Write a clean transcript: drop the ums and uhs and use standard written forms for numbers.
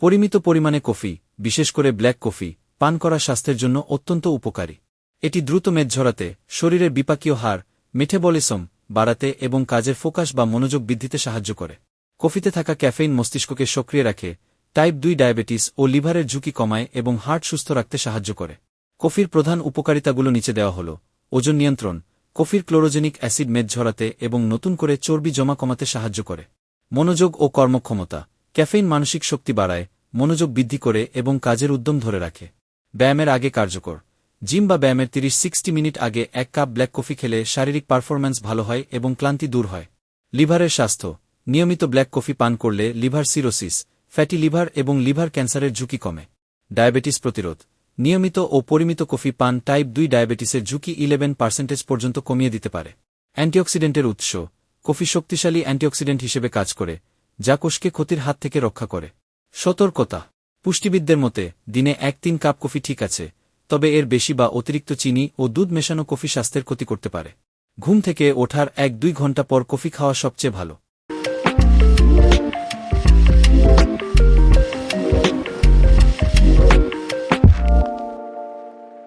পরিমিত পরিমাণে কফি, বিশেষ করে ব্ল্যাক কফি, পান করা স্বাস্থ্যের জন্য অত্যন্ত উপকারী। এটি দ্রুত মেদ ঝরাতে, শরীরের বিপাকীয় হার, মেটাবলিজম বাড়াতে এবং কাজের ফোকাস বা মনোযোগ বৃদ্ধিতে সাহায্য করে। কফিতে থাকা ক্যাফেইন মস্তিষ্ককে সক্রিয় রাখে, টাইপ 2 ডায়াবেটিস ও লিভারের ঝুঁকি কমায় এবং হার্ট সুস্থ রাখতে সাহায্য করে। কফির প্রধান উপকারিতাগুলো নিচে দেওয়া হল। ওজন নিয়ন্ত্রণ। কফির ক্লোরোজেনিক অ্যাসিড মেদ ঝরাতে এবং নতুন করে চর্বি জমা কমাতে সাহায্য করে। মনোযোগ ও কর্মক্ষমতা। ক্যাফেইন মানসিক শক্তি বাড়ায়, মনোযোগ বৃদ্ধি করে এবং কাজের উদ্যম ধরে রাখে। ব্যায়ামের আগে কার্যকর। জিম বা ব্যায়ামের 30-60 মিনিট আগে 1 কাপ ব্ল্যাক কফি খেলে শারীরিক পারফরম্যান্স ভালো হয় এবং ক্লান্তি দূর হয়। লিভারের স্বাস্থ্য। নিয়মিত ব্ল্যাক কফি পান করলে লিভার সিরোসিস, ফ্যাটি লিভার এবং লিভার ক্যান্সারের ঝুঁকি কমে। ডায়াবেটিস প্রতিরোধ। নিয়মিত ও পরিমিত কফি পান টাইপ 2 ডায়াবেটিসের ঝুঁকি 11% পর্যন্ত কমিয়ে দিতে পারে। অ্যান্টিঅক্সিডেন্টের উৎস। কফি শক্তিশালী অ্যান্টিঅক্সিডেন্ট হিসেবে কাজ করে, যা কোষকে ক্ষতির হাত থেকে রক্ষা করে। সতর্কতা। পুষ্টিবিদদের মতে দিনে 1-3 কাপ কফি ঠিক আছে, তবে এর বেশি বা অতিরিক্ত চিনি ও দুধ মেশানো কফি স্বাস্থ্যের ক্ষতি করতে পারে। ঘুম থেকে ওঠার 1-2 ঘণ্টা পর কফি খাওয়া সবচেয়ে ভালো।